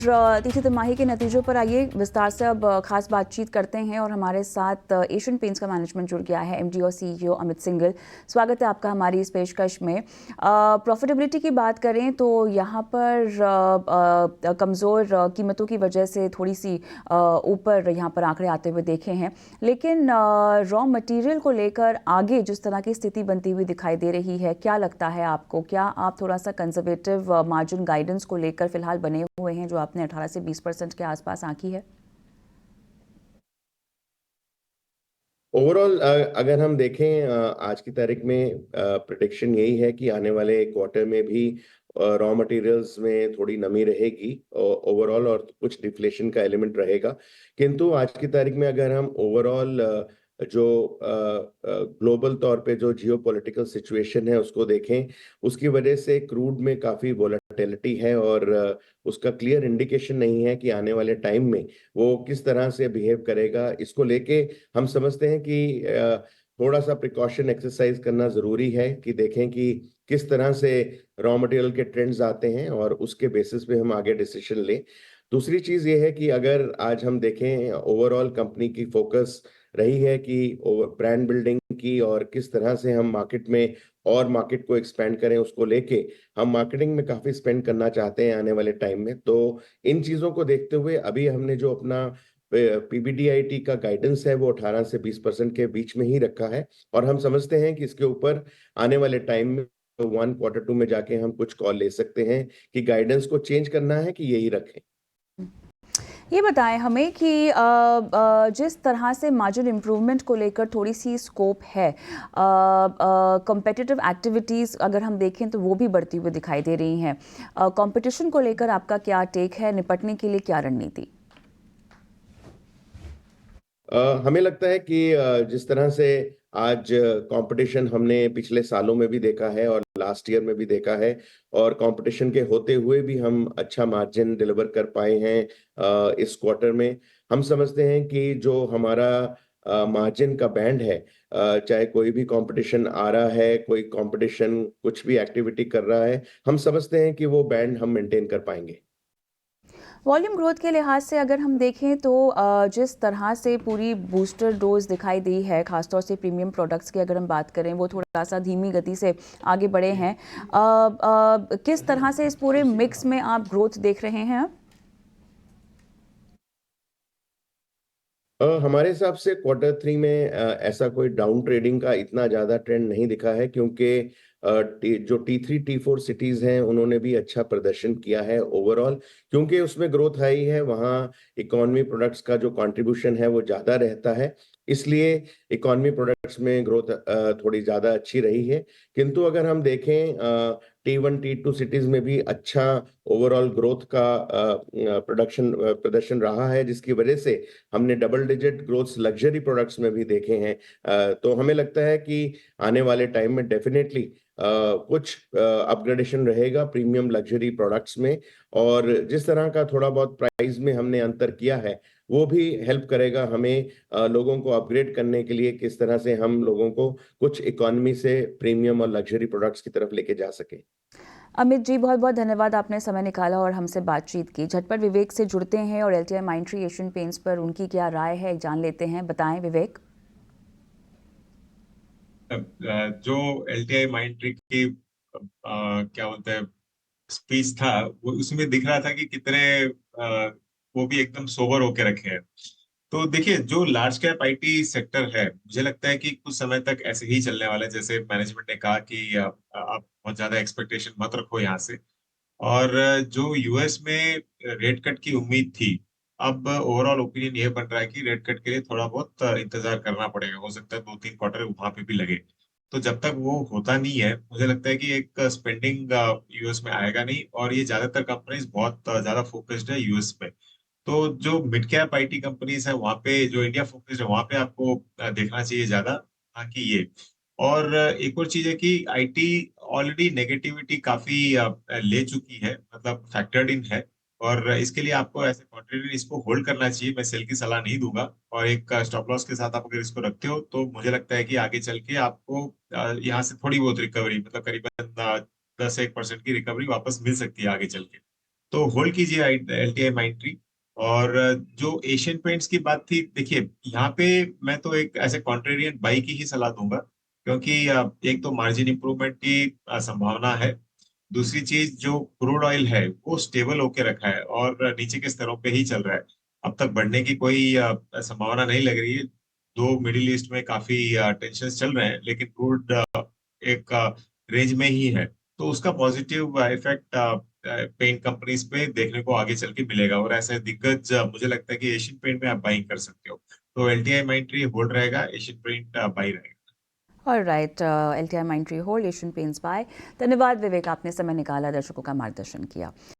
तीसरी तिमाही के नतीजों पर आइए विस्तार से अब खास बातचीत करते हैं और हमारे साथ एशियन पेंट्स का मैनेजमेंट जुड़ गया है। एमडी और सीईओ अमित सिंघल, स्वागत है आपका हमारी इस पेशकश में। प्रॉफिटेबिलिटी की बात करें तो यहाँ पर कमज़ोर कीमतों की वजह से थोड़ी सी ऊपर यहाँ पर आंकड़े आते हुए देखे हैं, लेकिन रॉ मटेरियल को लेकर आगे जिस तरह की स्थिति बनती हुई दिखाई दे रही है, क्या लगता है आपको? क्या आप थोड़ा सा कंजर्वेटिव मार्जिन गाइडेंस को लेकर फिलहाल बने हुए हैं जो आपने 18 से 20% के आसपास आंकी है? ओवरऑल अगर हम देखें आज की तारीख में प्रिडिक्शन यही है कि आने वाले क्वार्टर में भी रॉ मटेरियल्स में थोड़ी नमी रहेगी ओवरऑल, और कुछ डिफ्लेशन का एलिमेंट रहेगा। किंतु आज की तारीख में अगर हम ओवरऑल जो ग्लोबल तौर पे जो जियोपॉलिटिकल सिचुएशन है उसको देखें, उसकी वजह से क्रूड में काफ़ी वोलेटिलिटी है और उसका क्लियर इंडिकेशन नहीं है कि आने वाले टाइम में वो किस तरह से बिहेव करेगा। इसको लेके हम समझते हैं कि थोड़ा सा प्रिकॉशन एक्सरसाइज करना ज़रूरी है कि देखें कि किस तरह से रॉ मटेरियल के ट्रेंड्स आते हैं और उसके बेसिस पे हम आगे डिसीजन लें। दूसरी चीज़ ये है कि अगर आज हम देखें ओवरऑल कंपनी की फोकस रही है कि ब्रांड बिल्डिंग की और किस तरह से हम मार्केट में और मार्केट को एक्सपेंड करें, उसको लेके हम मार्केटिंग में काफ़ी स्पेंड करना चाहते हैं आने वाले टाइम में। तो इन चीज़ों को देखते हुए अभी हमने जो अपना पीबीडीआईटी का गाइडेंस है वो 18 से 20% के बीच में ही रखा है, और हम समझते हैं कि इसके ऊपर आने वाले टाइम में वन क्वार्टर टू में जाके हम कुछ कॉल ले सकते हैं कि गाइडेंस को चेंज करना है कि यही रखें। ये बताएं हमें कि जिस तरह से मार्जिन इम्प्रूवमेंट को लेकर थोड़ी सी स्कोप है, कॉम्पिटिटिव एक्टिविटीज़ अगर हम देखें तो वो भी बढ़ती हुई दिखाई दे रही हैं। कंपटीशन को लेकर आपका क्या टेक है? निपटने के लिए क्या रणनीति? हमें लगता है कि जिस तरह से आज कंपटीशन हमने पिछले सालों में भी देखा है और लास्ट ईयर में भी देखा है, और कंपटीशन के होते हुए भी हम अच्छा मार्जिन डिलीवर कर पाए हैं इस क्वार्टर में। हम समझते हैं कि जो हमारा मार्जिन का बैंड है, चाहे कोई भी कंपटीशन आ रहा है, कोई कंपटीशन कुछ भी एक्टिविटी कर रहा है, हम समझते हैं कि वो बैंड हम मेंटेन कर पाएंगे। वॉल्यूम ग्रोथ के लिहाज से अगर हम देखें तो जिस तरह से पूरी बूस्टर डोज दिखाई दी है, खासतौर से प्रीमियम प्रोडक्ट्स की अगर हम बात करें, वो थोड़ा सा धीमी गति से आगे बढ़े हैं। किस तरह से इस पूरे मिक्स में आप ग्रोथ देख रहे हैं अब? हमारे हिसाब से क्वार्टर थ्री में ऐसा कोई डाउन ट्रेडिंग का इतना ज्यादा ट्रेंड नहीं दिखा है, क्योंकि जो T3 T4 सिटीज हैं उन्होंने भी अच्छा प्रदर्शन किया है ओवरऑल। क्योंकि उसमें ग्रोथ आई है, वहाँ इकोनॉमी प्रोडक्ट्स का जो कंट्रीब्यूशन है वो ज्यादा रहता है, इसलिए इकोनॉमी प्रोडक्ट्स में ग्रोथ थोड़ी ज्यादा अच्छी रही है। किंतु अगर हम देखें T1 T2 सिटीज में भी अच्छा ओवरऑल ग्रोथ का प्रदर्शन रहा है, जिसकी वजह से हमने double digit growth luxury products में भी देखे हैं। तो हमें लगता है कि आने वाले टाइम में डेफिनेटली कुछ अपग्रेडेशन रहेगा प्रीमियम लग्जरी प्रोडक्ट्स में, और जिस तरह का थोड़ा बहुत प्राइस में हमने अंतर किया है वो भी हेल्प करेगा हमें लोगों को अपग्रेड करने के लिए, किस तरह से हम लोगों को कुछ इकोनॉमी से प्रीमियम और लग्जरी प्रोडक्ट्स की तरफ लेके जा सके। अमित जी, बहुत बहुत धन्यवाद, आपने समय निकाला और हमसे बातचीत की। झटपट विवेक से जुड़ते हैं और एलटीआई माइंडट्री एशियन पेंट्स पर उनकी क्या राय है जान लेते हैं। बताएं विवेक। जो एलटीआई माइंड ट्रिक की क्या बोलते हैं स्पीच था, वो उसमें दिख रहा था कि कितने वो भी एकदम सोबर होके रखे हैं। तो देखिए, जो लार्ज कैप आईटी सेक्टर है, मुझे लगता है कि कुछ समय तक ऐसे ही चलने वाला है। जैसे मैनेजमेंट ने कहा कि आप बहुत ज्यादा एक्सपेक्टेशन मत रखो यहाँ से। और जो यूएस में रेट कट की उम्मीद थी, अब ओवरऑल ओपिनियन ये बन रहा है कि रेट कट के लिए थोड़ा बहुत इंतजार करना पड़ेगा। हो सकता है 2-3 क्वार्टर वहां पे भी लगे। तो जब तक वो होता नहीं है, मुझे लगता है कि एक स्पेंडिंग यूएस में आएगा नहीं, और ये ज्यादातर कंपनीज बहुत ज्यादा फोकस्ड है यूएस में। तो जो मिड कैप आईटी कंपनीज है वहां पे, जो इंडिया फोकस्ड है वहां पे आपको देखना चाहिए ज्यादा। बाकी ये, और एक और चीज है कि आईटी ऑलरेडी नेगेटिविटी काफी ले चुकी है, मतलब फैक्टर्ड इन है। और इसके लिए आपको ऐसे क्वांटिटी इसको होल्ड करना चाहिए। मैं सेल की सलाह नहीं दूंगा, और एक स्टॉप लॉस के साथ आप अगर इसको रखते हो तो मुझे लगता है कि आगे चल के आपको यहाँ से थोड़ी बहुत रिकवरी, मतलब करीबन 10-1% की रिकवरी वापस मिल सकती है आगे चल के। तो होल्ड कीजिए एलटीआई माइंट्री। और जो एशियन पेंट्स की बात थी, देखिए यहाँ पे मैं तो एक ऐसे कॉन्ट्रेरियन बाई की ही सलाह दूंगा, क्योंकि एक तो मार्जिन इंप्रूवमेंट की संभावना है। दूसरी चीज, जो क्रूड ऑयल है वो स्टेबल होके रखा है और नीचे के स्तरों पे ही चल रहा है। अब तक बढ़ने की कोई संभावना नहीं लग रही है। दो मिडिल ईस्ट में काफी टेंशन चल रहे हैं, लेकिन क्रूड एक रेंज में ही है। तो उसका पॉजिटिव इफेक्ट पेंट कंपनीज पे देखने को आगे चल के मिलेगा। और ऐसे दिग्गज मुझे लगता है कि एशियन पेंट में आप बाइंग कर सकते हो। तो एलटीआई माइंट्री होल्ड रहेगा, एशियन पेंट बाई रहेगा। और right, LTI Mindtree hold, Asian Paints buy. धन्यवाद विवेक, आपने समय निकाला, दर्शकों का मार्गदर्शन किया।